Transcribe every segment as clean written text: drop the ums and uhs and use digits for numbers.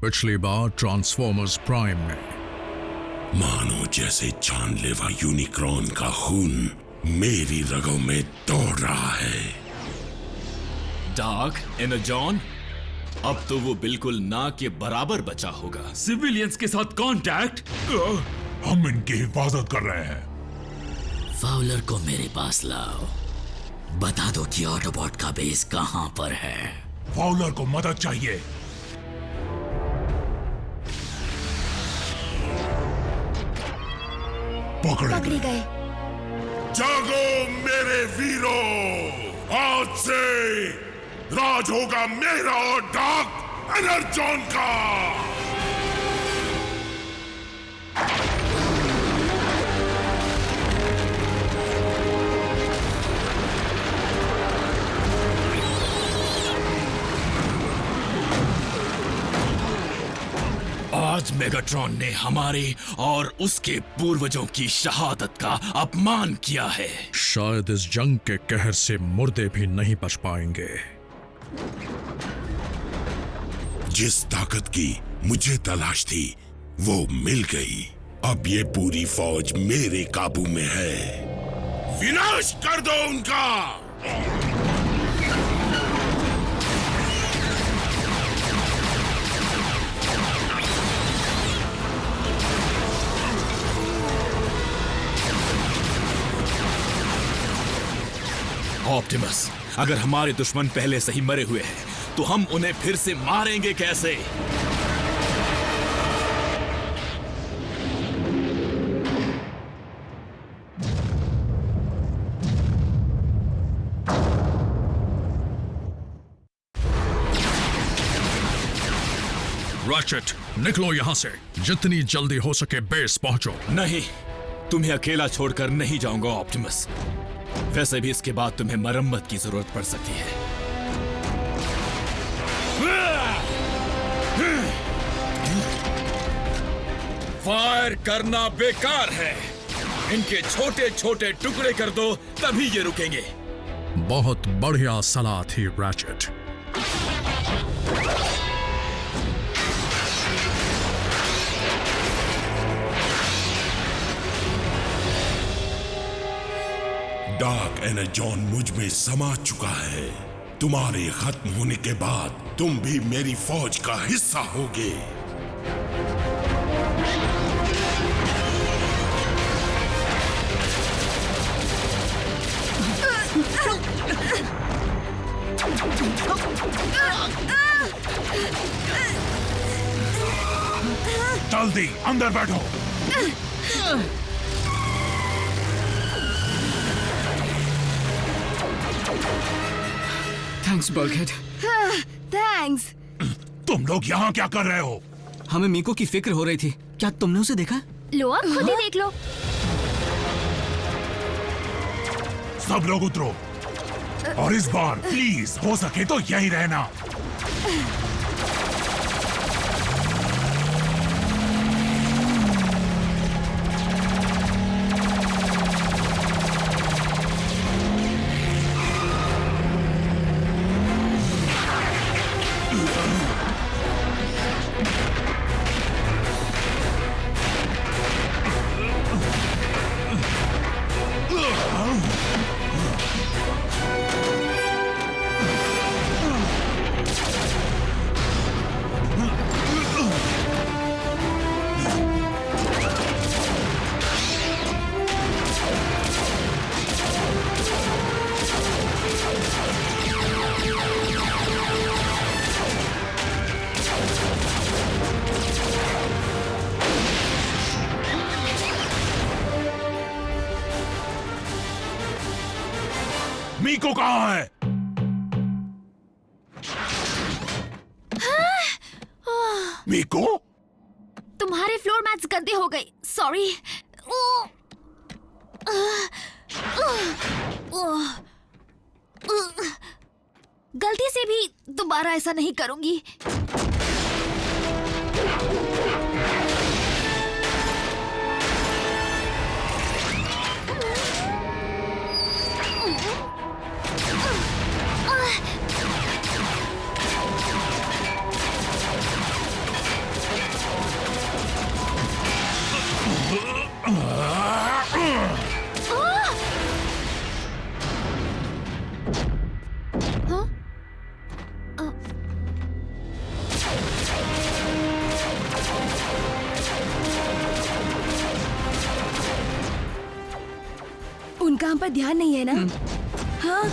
पिछली बार transformers prime में। मानो जैसे जानलेवा यूनिक्रॉन का खून मेरी रगों में दौड़ रहा है। डार्क एनर्जॉन, अब तो वो बिल्कुल ना के बराबर बचा होगा। सिविलियंस के साथ कांटेक्ट। हम इनकी हिफाजत कर रहे हैं। फाउलर को मेरे पास लाओ, बता दो कि ऑटोबॉट का बेस कहां पर है। फाउलर को मदद चाहिए। पकड़े गए। जागो मेरे वीरों, आज से राज होगा मेरा और डार्क एनर्जॉन का। आज मेगाट्रॉन ने हमारे और उसके पूर्वजों की शहादत का अपमान किया है। शायद इस जंग के कहर से मुर्दे भी नहीं बच पाएंगे। जिस ताकत की मुझे तलाश थी वो मिल गई। अब ये पूरी फौज मेरे काबू में है। विनाश कर दो उनका। ऑप्टिमस, अगर हमारे दुश्मन पहले से ही मरे हुए हैं तो हम उन्हें फिर से मारेंगे कैसे? रैचेट, निकलो यहां से। जितनी जल्दी हो सके बेस पहुंचो। नहीं, तुम्हें अकेला छोड़कर नहीं जाऊंगा ऑप्टिमस। वैसे भी इसके बाद तुम्हें मरम्मत की जरूरत पड़ सकती है। फायर करना बेकार है। इनके छोटे छोटे टुकड़े कर दो, तभी ये रुकेंगे। बहुत बढ़िया सलाह थी रैचेट। डार्क एनर्जॉन मुझ में समा चुका है। तुम्हारे खत्म होने के बाद तुम भी मेरी फौज का हिस्सा होगे। जल्दी अंदर बैठो। Thanks bulkhead. थैंक्स। तुम लोग यहाँ क्या कर रहे हो? हमें मीको की फिक्र हो रही थी। क्या तुमने उसे देखा? लो, आप खुद ही देख लो। सब लोग उतरो और इस बार प्लीज हो सके तो यहीं रहना। मीको कहाँ है? मीको? तुम्हारे फ्लोर मैट्स गंदे हो गए। सॉरी। गलती से भी दोबारा ऐसा नहीं करूंगी। काम पर ध्यान नहीं है ना? हाँ?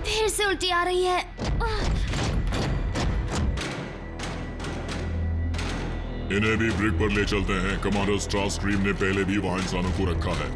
फिर से उल्टी आ रही है। इन्हें भी ब्रिग पर ले चलते हैं। कमांडर स्टारस्ट्रीम ने पहले भी वहां इंसानों को रखा है।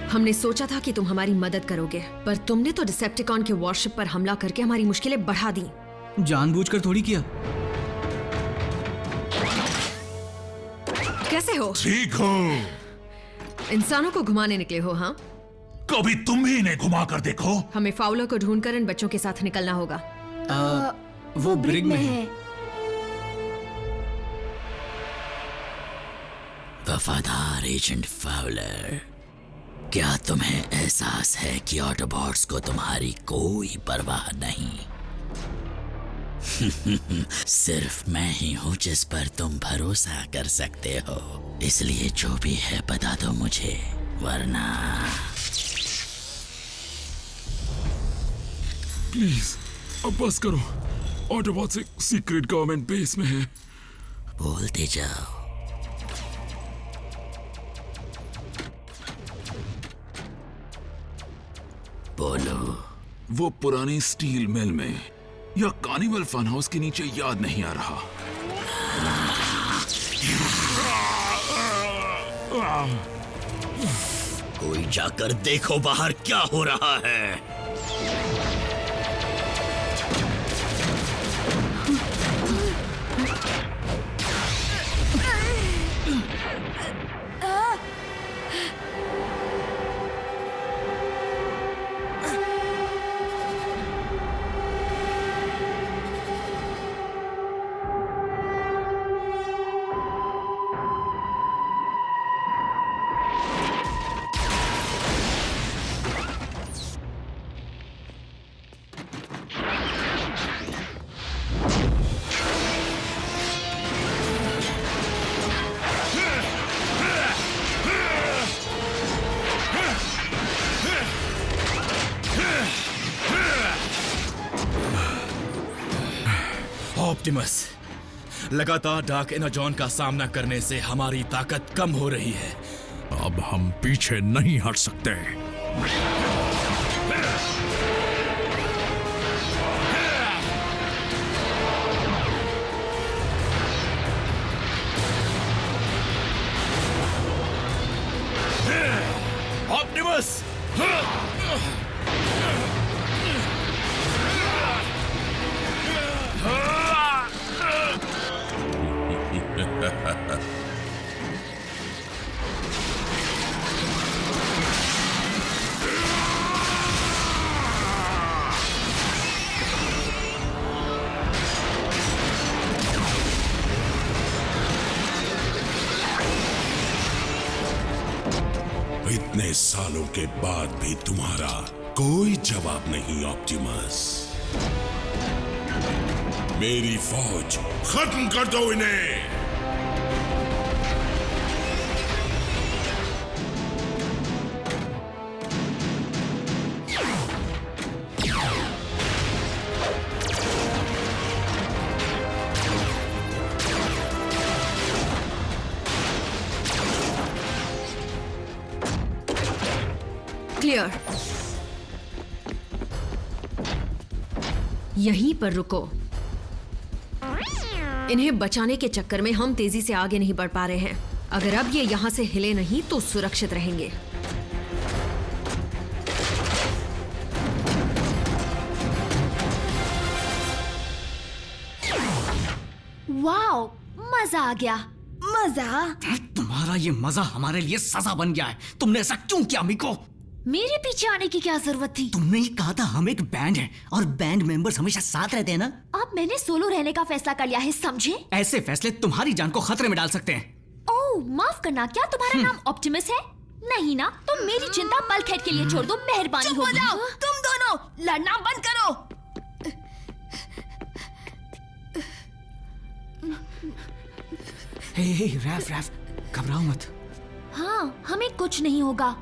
हमने सोचा था कि तुम हमारी मदद करोगे, पर तुमने तो डिसेप्टिकॉन के वॉरशिप पर हमला करके हमारी मुश्किलें बढ़ा दी। जानबूझकर थोड़ी किया। कैसे हो? ठीक हो। इंसानों को घुमाने निकले हो? हाँ, कभी तुम ही इन्हें घुमा कर देखो। हमें फाउलर को ढूंढकर इन बच्चों के साथ निकलना होगा। वो ब्रिग में है। वफादार एजेंट फाउलर, क्या तुम्हें एहसास है कि ऑटोबॉट्स को तुम्हारी कोई परवाह नहीं? सिर्फ मैं ही हूं जिस पर तुम भरोसा कर सकते हो, इसलिए जो भी है बता दो मुझे, वरना प्लीज अब बस करो। ऑटोबॉट्स एक सीक्रेट गवर्नमेंट बेस में है। बोलते जाओ। बोलो। वो पुरानी स्टील मिल में या कार्निवल फन हाउस के नीचे याद नहीं आ रहा। कोई जाकर देखो बाहर क्या हो रहा है। ऑप्टिमस, लगातार डार्क एनर्जॉन का सामना करने से हमारी ताकत कम हो रही है। अब हम पीछे नहीं हट सकते। ऑप्टिमस! इतने सालों के बाद भी तुम्हारा कोई जवाब नहीं ऑप्टिमस। मेरी फौज खत्म कर दो इन्हें। क्लियर। यहीं पर रुको। इन्हें बचाने के चक्कर में हम तेजी से आगे नहीं बढ़ पा रहे हैं। अगर अब ये यहां से हिले नहीं तो सुरक्षित रहेंगे। वाओ, मजा आ गया। मजा। तुम्हारा ये मजा हमारे लिए सजा बन गया है। तुमने ऐसा क्यों किया मिको? मेरे पीछे आने की क्या जरूरत थी? तुमने ही कहा था हम एक बैंड है और बैंड मेंबर्स हमेशा साथ रहते हैं ना। अब मैंने सोलो रहने का फैसला कर लिया है, समझे? ऐसे फैसले तुम्हारी जान को खतरे में डाल सकते हैं। ओह, माफ करना, क्या तुम्हारा नाम ऑप्टिमस है? नहीं ना, तुम मेरी चिंता बल्कहेड के लिए छोड़ दो, मेहरबानी होगी। चुप हो जाओ, तुम दोनों लड़ना बंद करो। हे रैफ, घबराओ मत। हाँ, हमें कुछ नहीं होगा।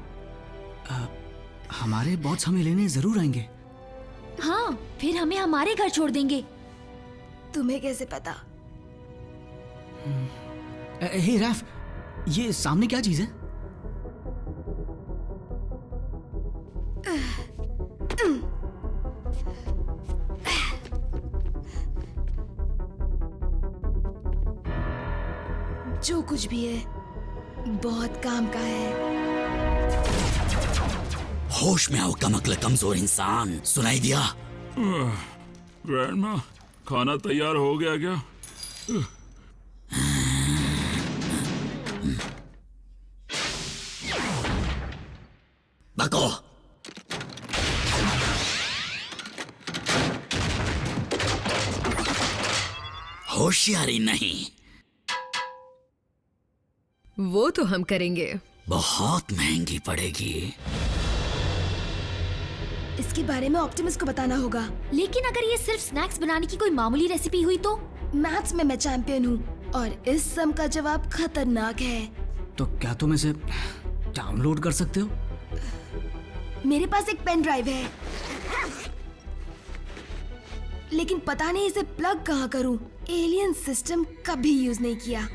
हमारे बॉस हमें लेने जरूर आएंगे। हाँ, फिर हमें हमारे घर छोड़ देंगे। तुम्हें कैसे पता? हे रैफ, ये सामने क्या चीज है? जो कुछ भी है बहुत काम का है। होश में आओ कमअक्ल कमजोर इंसान, सुनाई दिया? ग्रैंडमा, खाना तैयार हो गया क्या? बको। होशियारी नहीं, वो तो हम करेंगे। बहुत महंगी पड़ेगी। इसके बारे में ऑप्टिमस को बताना होगा। लेकिन अगर ये सिर्फ स्नैक्स बनाने की कोई मामूली रेसिपी हुई तो? मैथ्स में मैं चैंपियन हूँ और इस सम का जवाब खतरनाक है। तो क्या तुम इसे डाउनलोड कर सकते हो? मेरे पास एक पेन ड्राइव है, लेकिन पता नहीं इसे प्लग कहाँ करूँ। एलियन सिस्टम कभी यूज नहीं किया।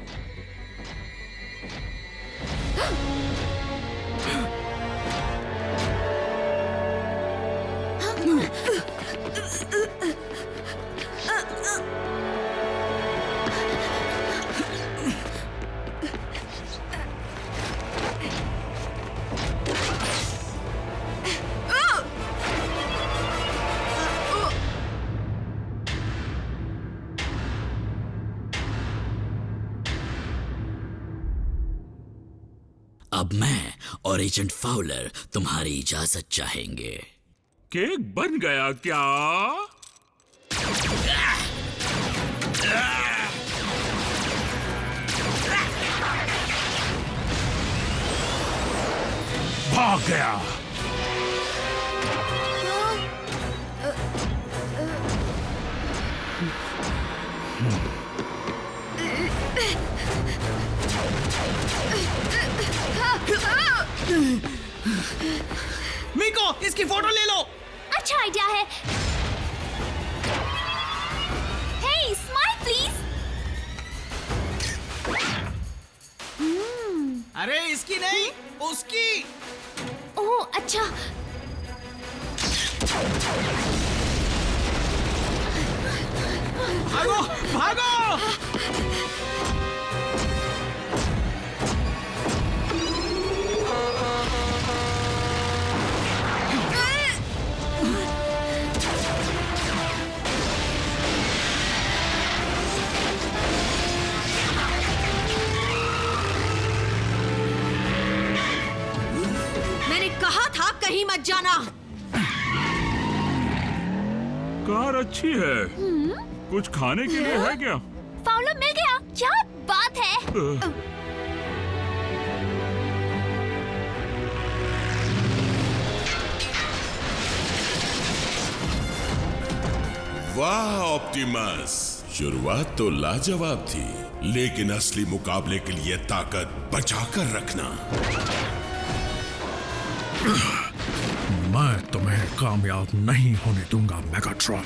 अब मैं और एजेंट फाउलर तुम्हारी इजाजत चाहेंगे। केक बन गया क्या? भाग गया। मीको, इसकी फोटो ले लो। अच्छा आइडिया है। हे, स्माइल प्लीज। अरे इसकी नहीं, उसकी। ओह अच्छा। भागो भागो। मैंने कहा था कहीं मत जाना। कार अच्छी है। कुछ खाने के लिए है क्या? फाउलर मिल गया, क्या बात है। वाह ऑप्टिमस, शुरुआत तो लाजवाब थी, लेकिन असली मुकाबले के लिए ताकत बचाकर रखना। मैं तुम्हें कामयाब नहीं होने दूंगा मेगाट्रॉन।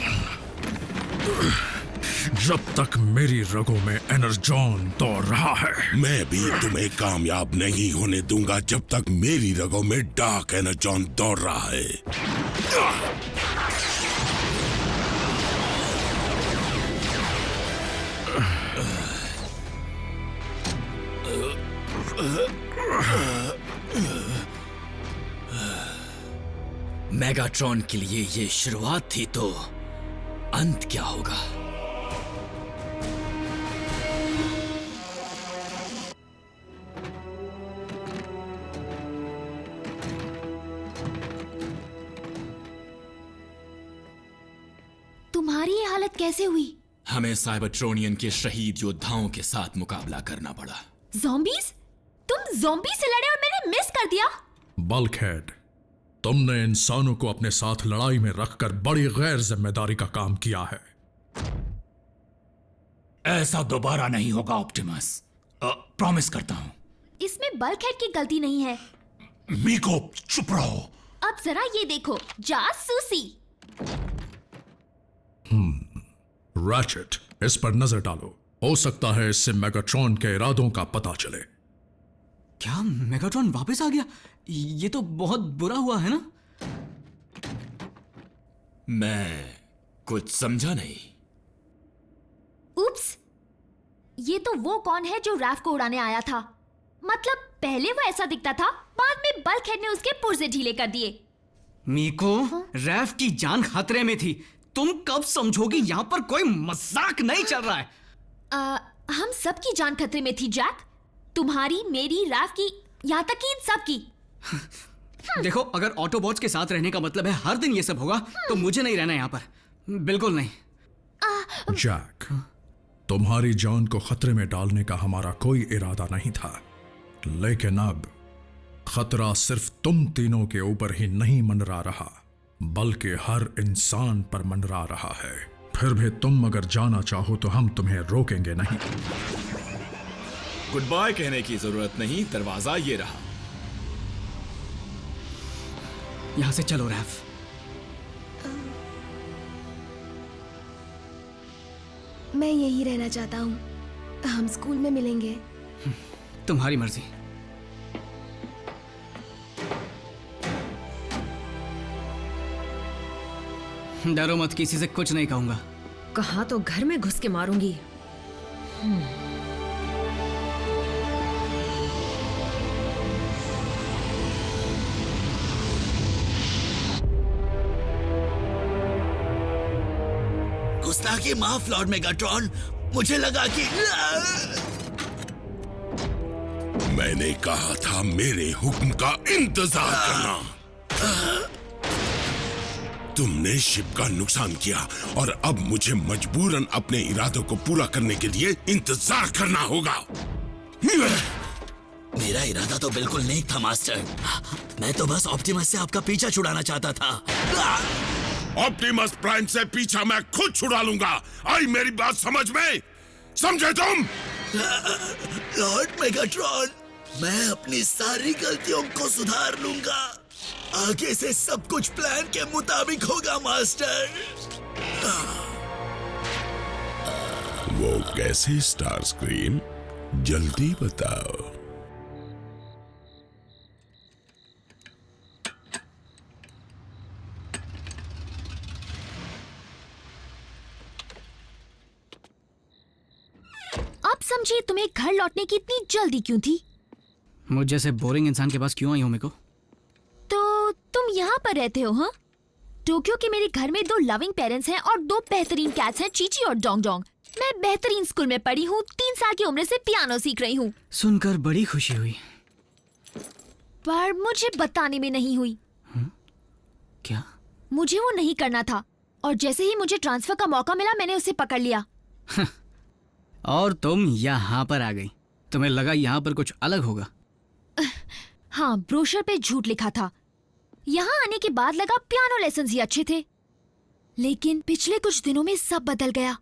जब तक मेरी रगों में एनर्जॉन दौड़ रहा है। मैं भी तुम्हें कामयाब नहीं होने दूंगा जब तक मेरी रगों में डार्क एनर्जॉन दौड़ रहा है। मेगाट्रॉन के लिए ये शुरुआत थी तो अंत क्या होगा? तुम्हारी ये हालत कैसे हुई? हमें साइबरट्रोनियन के शहीद योद्धाओं के साथ मुकाबला करना पड़ा। ज़ॉम्बीज़? तुम ज़ॉम्बी से लड़े और मैंने मिस कर दिया? बल्कहेड, तुमने इंसानों को अपने साथ लड़ाई में रखकर बड़ी गैर जिम्मेदारी का काम किया है। ऐसा दोबारा नहीं होगा ऑप्टिमस, प्रॉमिस करता हूं। इसमें बल्कहेड की गलती नहीं है। मीको चुप रहो। अब जरा ये देखो, जासूसी। रैचेट, इस पर नजर डालो। हो सकता है इससे मेगाट्रॉन के इरादों का पता चले। क्या मेगाट्रॉन वापस आ गया? ये तो बहुत बुरा हुआ है ना? मैं कुछ समझा नहीं। उप्स, ये तो वो कौन है जो रैफ को उड़ाने आया था? मतलब पहले वो ऐसा दिखता था, बाद में बल्कहेड ने उसके पुर्जे ढीले कर दिए। मीको, रैफ की जान खतरे में थी। तुम कब समझोगी यहाँ पर कोई मजाक नहीं चल रहा है? हम सबकी जान खतरे में थी जैक। तुम्हारी, मेरी, रैफ की, यहाँ तक कि इन सब की। देखो, अगर ऑटोबॉट्स के साथ रहने का मतलब है हर दिन ये सब होगा, तो मुझे नहीं रहना यहाँ पर। बिल्कुल नहीं। जैक, तुम्हारी जान को खतरे में डालने का हमारा कोई इरादा नहीं था, लेकिन अब खतरा सिर्फ तुम तीनों के ऊपर ही नहीं मंडरा रहा, बल्कि हर इंसान पर मंडरा रहा है। फिर भी तुम अगर जाना चाहो तो हम तुम्हें रोकेंगे नहीं। गुड बाय कहने की जरूरत नहीं, दरवाजा ये रहा। यहाँ से चलो रैफ। मैं यही रहना चाहता हूँ। हम स्कूल में मिलेंगे। तुम्हारी मर्जी। डरो मत, किसी से कुछ नहीं कहूंगा। कहा तो घर में घुस के मारूंगी। गुस्ताखी माफ लॉर्ड मेगाट्रॉन, मुझे लगा कि मैंने कहा था मेरे हुक्म का इंतजार करना। तुमने शिप का नुकसान किया और अब मुझे मजबूरन अपने इरादों को पूरा करने के लिए इंतजार करना होगा। मेरा इरादा तो बिल्कुल नहीं था मास्टर। मैं तो बस ऑप्टिमस से आपका पीछा छुड़ाना चाहता था। ऑप्टिमस प्राइम से पीछा मैं खुद छुड़ा लूंगा। आई मेरी बात समझ में? समझे तुम? लॉर्ड मेगाट्रॉन, मैं अपनी सारी गलतियों को सुधार लूंगा। आगे से सब कुछ प्लान के मुताबिक होगा मास्टर। वो कैसे स्टार स्क्रीन? जल्दी बताओ। अब समझिए तुम्हें घर लौटने की इतनी जल्दी क्यों थी? मुझ जैसे बोरिंग इंसान के पास क्यों आई हो मेको? तो तुम यहाँ पर रहते हो? हाँ, टोक्यो के मेरे घर में 2 लविंग पेरेंट्स हैं और 2 बेहतरीन कैट्स हैं, चीची और डोंग डोंग। मैं बेहतरीन स्कूल में पढ़ी हूँ, 3 साल की उम्र से पियानो सीख रही हूँ। सुनकर बड़ी खुशी हुई। पर मुझे बताने में नहीं हुई। क्या? मुझे वो नहीं करना था, और जैसे ही मुझे ट्रांसफर का मौका मिला मैंने उसे पकड़ लिया। और तुम यहाँ पर आ गई। तुम्हें लगा यहाँ पर कुछ अलग होगा? हाँ, ब्रोशर पे झूठ लिखा था। यहाँ आने के बाद लगा पियानो लेसन ही अच्छे थे, लेकिन पिछले कुछ दिनों में सब बदल गया।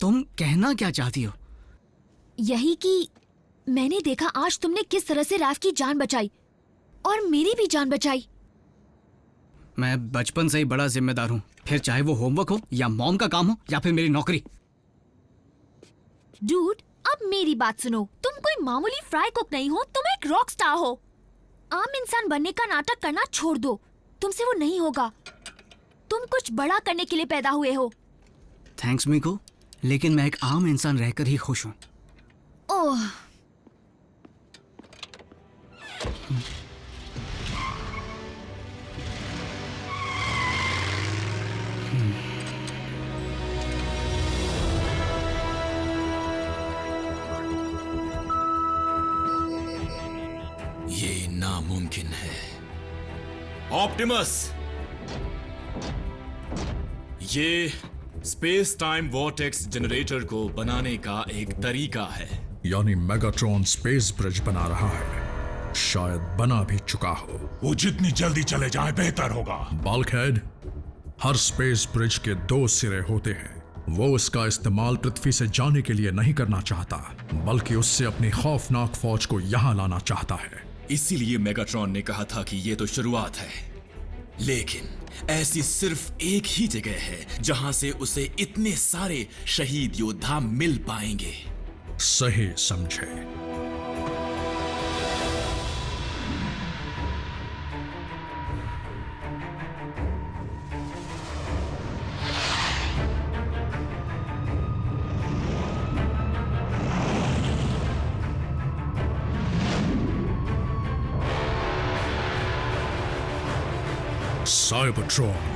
तुम कहना क्या चाहती हो? यही कि मैंने देखा आज तुमने किस तरह से रैफ की जान बचाई और मेरी भी जान बचाई। मैं बचपन से ही बड़ा जिम्मेदार हूँ, फिर चाहे वो होमवर्क हो या मॉम का काम हो या फिर मेरी नौकरी। डूड, अब मेरी बात सुनो। तुम कोई मामूली फ्राई कुक नहीं हो, तुम एक रॉक स्टार हो। आम इंसान बनने का नाटक करना छोड़ दो, तुमसे वो नहीं होगा। तुम कुछ बड़ा करने के लिए पैदा हुए हो। थैंक्स मीको, लेकिन मैं एक आम इंसान रहकर ही खुश हूँ। ओह, ये नामुमकिन है। ऑप्टिमस, ये स्पेस टाइम वॉर्टेक्स जनरेटर को बनाने का एक तरीका है। यानी मेगाट्रॉन स्पेस ब्रिज बना रहा है, शायद बना भी चुका हो। वो जितनी जल्दी चले जाए बेहतर होगा। बल्कहेड, हर स्पेस ब्रिज के 2 सिरे होते हैं। वो इसका इस्तेमाल पृथ्वी से जाने के लिए नहीं करना चाहता, बल्कि उससे अपनी खौफनाक फौज को यहाँ लाना चाहता है। इसीलिए मेगाट्रॉन ने कहा था कि ये तो शुरुआत है, लेकिन ऐसी सिर्फ एक ही जगह है जहां से उसे इतने सारे शहीद योद्धा मिल पाएंगे। सही समझे। Cybertron,